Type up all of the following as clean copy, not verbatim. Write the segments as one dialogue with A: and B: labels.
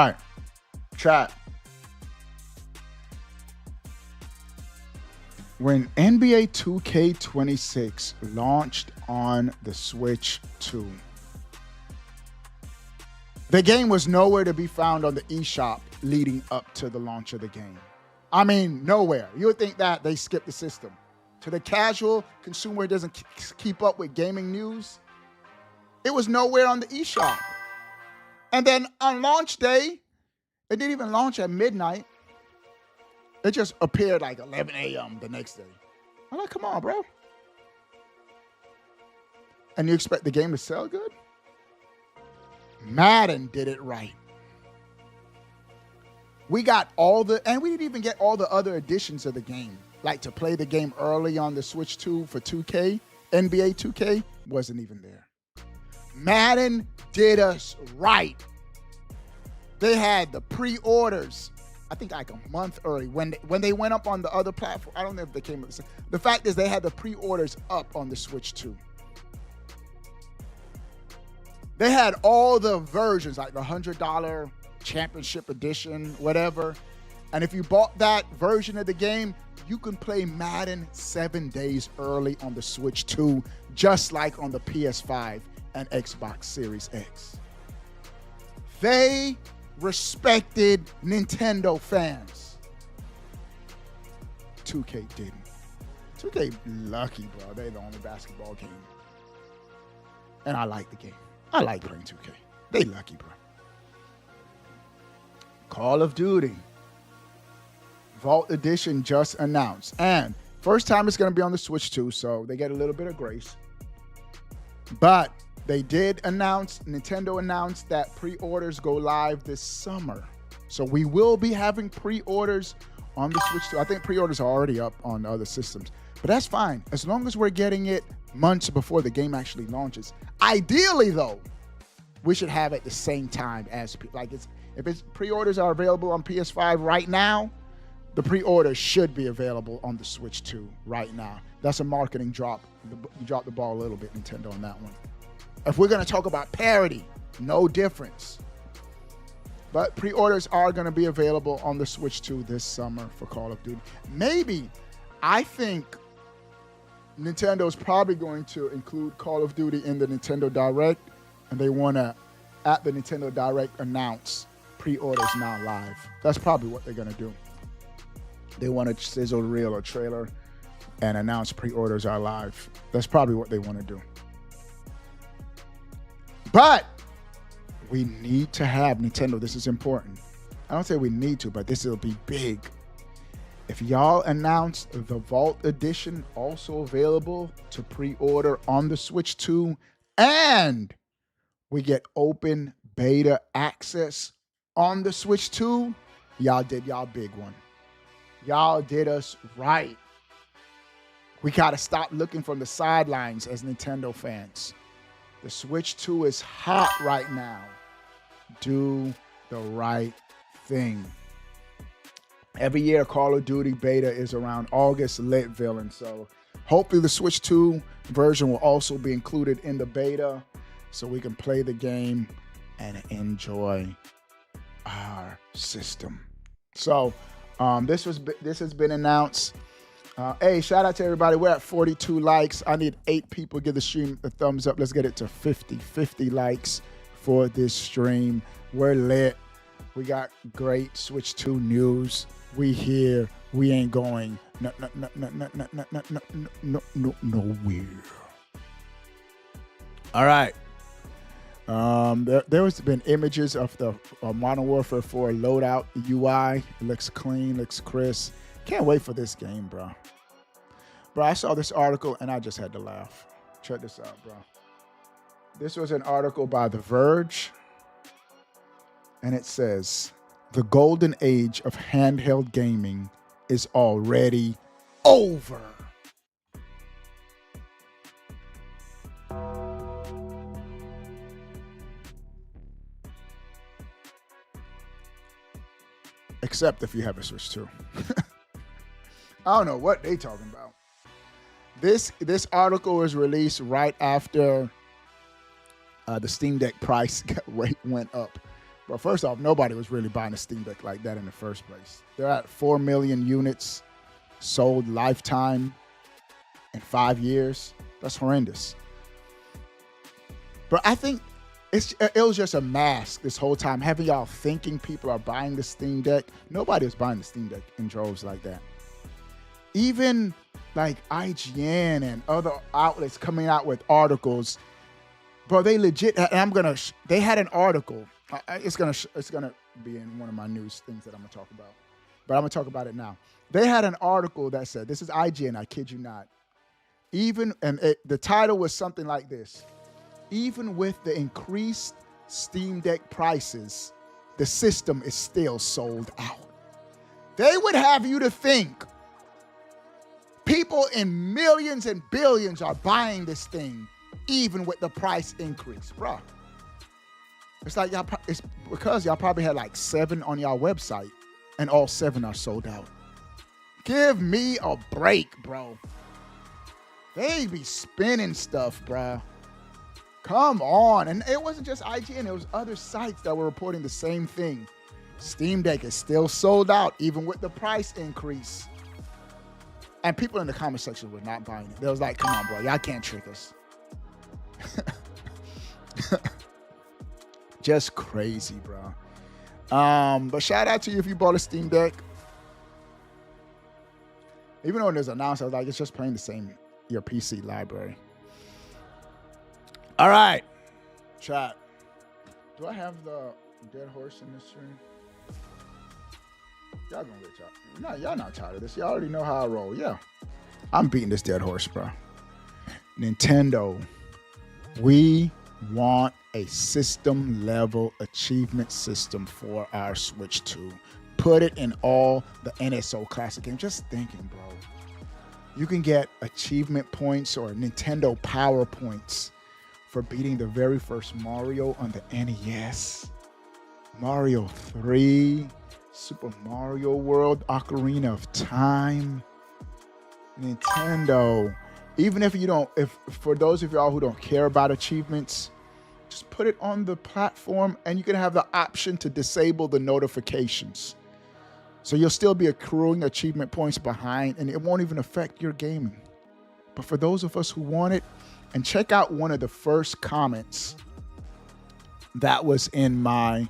A: All right, chat. When NBA 2K26 launched on the Switch 2, the game was nowhere to be found on the eShop leading up to the launch of the game. I mean, nowhere. You would think that they skipped the system. To the casual consumer who doesn't keep up with gaming news, it was nowhere on the eShop. And then on launch day, it didn't even launch at midnight. It just appeared like 11 a.m. the next day. I'm like, come on, bro. And you expect the game to sell good? Madden did it right. We got and we didn't even get all the other editions of the game. Like to play the game early on the Switch 2 for 2K, NBA 2K wasn't even there. Madden did us right. They had the pre-orders, I think like a month early when they went up on the other platform. I don't know if they came up. The fact is they had the pre-orders up on the Switch 2. They had all the versions, like the $100 championship edition, whatever. And if you bought that version of the game, you can play Madden 7 days early on the Switch 2, just like on the PS5 and Xbox Series X. They respected Nintendo fans. 2K didn't. 2K lucky, bro. They're the only basketball game. And I like the game. I like playing 2K. They lucky, bro. Call of Duty Vault Edition just announced. And first time it's going to be on the Switch 2, so they get a little bit of grace. But they did announce, Nintendo announced that pre-orders go live this summer. So we will be having pre-orders on the Switch 2. I think pre-orders are already up on other systems. But that's fine, as long as we're getting it months before the game actually launches. Ideally, though, we should have it the same time as, if it's pre-orders are available on PS5 right now, the pre-order should be available on the Switch 2 right now. That's a marketing drop. You dropped the ball a little bit, Nintendo, on that one. If we're going to talk about parity, no difference. But pre-orders are going to be available on the Switch 2 this summer for Call of Duty. Maybe, I think Nintendo's probably going to include Call of Duty in the Nintendo Direct, and they want to, at the Nintendo Direct, announce pre-orders now live. That's probably what they're going to do. They want to sizzle reel a trailer and announce pre-orders are live. That's probably what they want to do. But we need to have Nintendo. This is important. I don't say we need to, but this will be big. If y'all announce the Vault Edition also available to pre-order on the Switch 2, and we get open beta access on the Switch 2, y'all did y'all big one. Y'all did us right. We got to stop looking from the sidelines as Nintendo fans. The Switch 2 is hot right now. Do the right thing. Every year, Call of Duty beta is around August, lit villain. So hopefully the Switch 2 version will also be included in the beta so we can play the game and enjoy our system. So this has been announced. Hey, shout out to everybody. We're at 42 likes. I need 8 people. Give the stream a thumbs up. Let's get it to 50 likes for this stream. We're lit. We got great Switch 2 news. We here. We ain't going nowhere. All right. There has been images of the Modern Warfare 4 loadout UI. It looks clean, looks crisp. Can't wait for this game, bro. Bro, I saw this article and I just had to laugh. Check this out, bro. This was an article by The Verge. And it says, the golden age of handheld gaming is already over. Except if you have a Switch 2. I don't know what they talking about. This article was released right after the Steam Deck price went up. Well, first off, nobody was really buying a Steam Deck like that in the first place. They're at 4 million units sold lifetime in 5 years. That's horrendous. But I think it was just a mask this whole time, having y'all thinking people are buying the Steam Deck. Nobody was buying the Steam Deck in droves like that. Even like IGN and other outlets coming out with articles, bro, they legit. And they had an article. It's gonna be in one of my news things that I'm gonna talk about, but I'm gonna talk about it now. They had an article that said, this is IGN, I kid you not. The title was something like this: even with the increased Steam Deck prices, the system is still sold out. They would have you to think people in millions and billions are buying this thing, even with the price increase, bro. It's like it's because y'all probably had like 7 on y'all website, and all 7 are sold out. Give me a break, bro. They be spinning stuff, bro. Come on. And it wasn't just IGN. It was other sites that were reporting the same thing. Steam Deck is still sold out, even with the price increase. And people in the comment section were not buying it. They was like, come on, bro. Y'all can't trick us. Just crazy, bro. But shout out to you if you bought a Steam Deck. Even though it was announced, I was like, it's just playing the same, your PC library. All right, chat. Do I have the dead horse in this stream? Y'all gonna get tired. No, y'all not tired of this. Y'all already know how I roll. Yeah, I'm beating this dead horse, bro. Nintendo, we want a system level achievement system for our Switch 2. Put it in all the NSO classic games. Just thinking, bro. You can get achievement points or Nintendo Power Points for beating the very first Mario on the NES. Mario 3, Super Mario World, Ocarina of Time. Nintendo. Even if you don't, for those of y'all who don't care about achievements, just put it on the platform and you can have the option to disable the notifications. So you'll still be accruing achievement points behind and it won't even affect your gaming. But for those of us who want it, and check out one of the first comments that was in my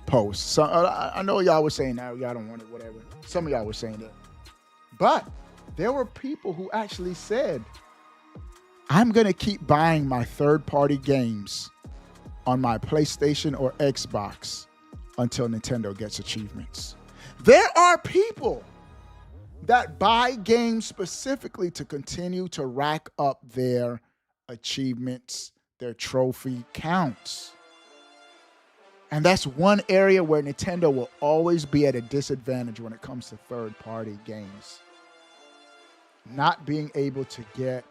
A: post. So I know y'all were saying that y'all don't want it, whatever. Some of y'all were saying that. But there were people who actually said, I'm going to keep buying my third-party games on my PlayStation or Xbox until Nintendo gets achievements. There are people that buy games specifically to continue to rack up their achievements, their trophy counts. And that's one area where Nintendo will always be at a disadvantage when it comes to third-party games. Not being able to get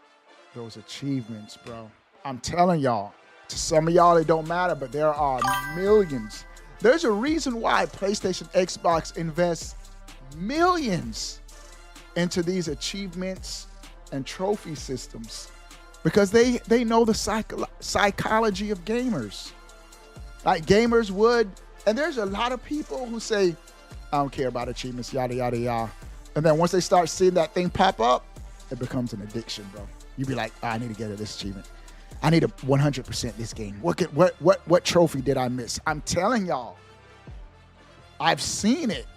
A: those achievements, bro. I'm telling y'all, to some of y'all it don't matter, but there are millions. There's a reason why PlayStation, Xbox invests millions into these achievements and trophy systems. Because they know the psychology of gamers. Like gamers would, and there's a lot of people who say, I don't care about achievements, yada, yada, yada. And then once they start seeing that thing pop up, it becomes an addiction, bro. You be like, oh, I need to get this achievement. I need a 100% this game. What trophy did I miss? I'm telling y'all, I've seen it.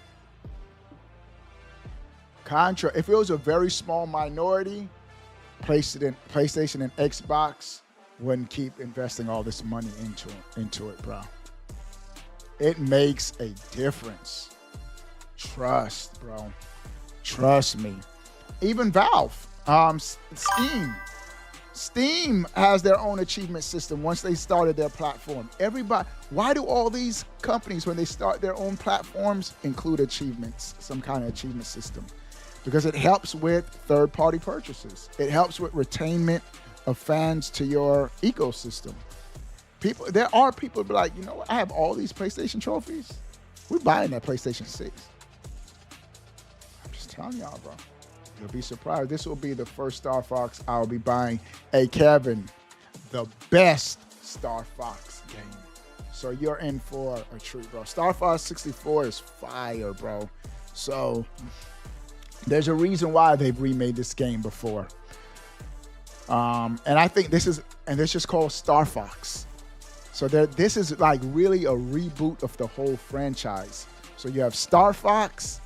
A: If it was a very small minority, PlayStation and Xbox wouldn't keep investing all this money into it, bro. It makes a difference. Trust, bro. Trust me. Even Valve, Steam has their own achievement system once they started their platform. Why do all these companies, when they start their own platforms, include achievements, some kind of achievement system? Because it helps with third-party purchases. It helps with retainment of fans to your ecosystem. There are people who be like, you know what? I have all these PlayStation trophies. We're buying that PlayStation 6. I'm just telling y'all, bro. You'll be surprised. This will be the first Star Fox I'll be buying. Hey, Kevin, the best Star Fox game. So you're in for a treat, bro. Star Fox 64 is fire, bro. So there's a reason why they've remade this game before. And I think this is just called Star Fox. So this is like really a reboot of the whole franchise. So you have Star Fox,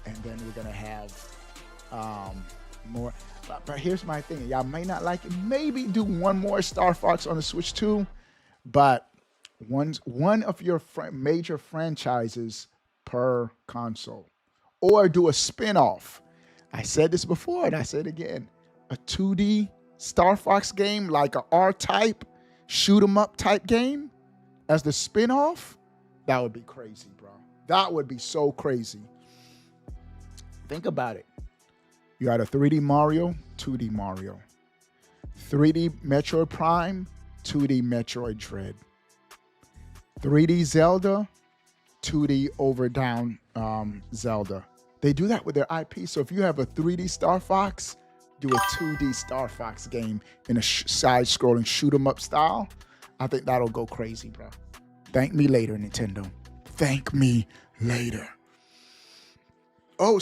A: and then we're gonna have more. But here's my thing: y'all may not like it. Maybe do one more Star Fox on the Switch 2, but one of your major franchises per console, or do a spin-off. I said this before, and I say it again: a 2D Star Fox game, like a R-type shoot 'em up type game, as the spin-off. That would be crazy, bro. That would be so crazy. Think about it. You had a 3D Mario, 2D Mario. 3D Metroid Prime, 2D Metroid Dread. 3D Zelda, 2D Overdown Zelda. They do that with their IP. So if you have a 3D Star Fox, do a 2D Star Fox game in a side-scrolling shoot-'em-up style. I think that'll go crazy, bro. Thank me later, Nintendo. Thank me later. Oh,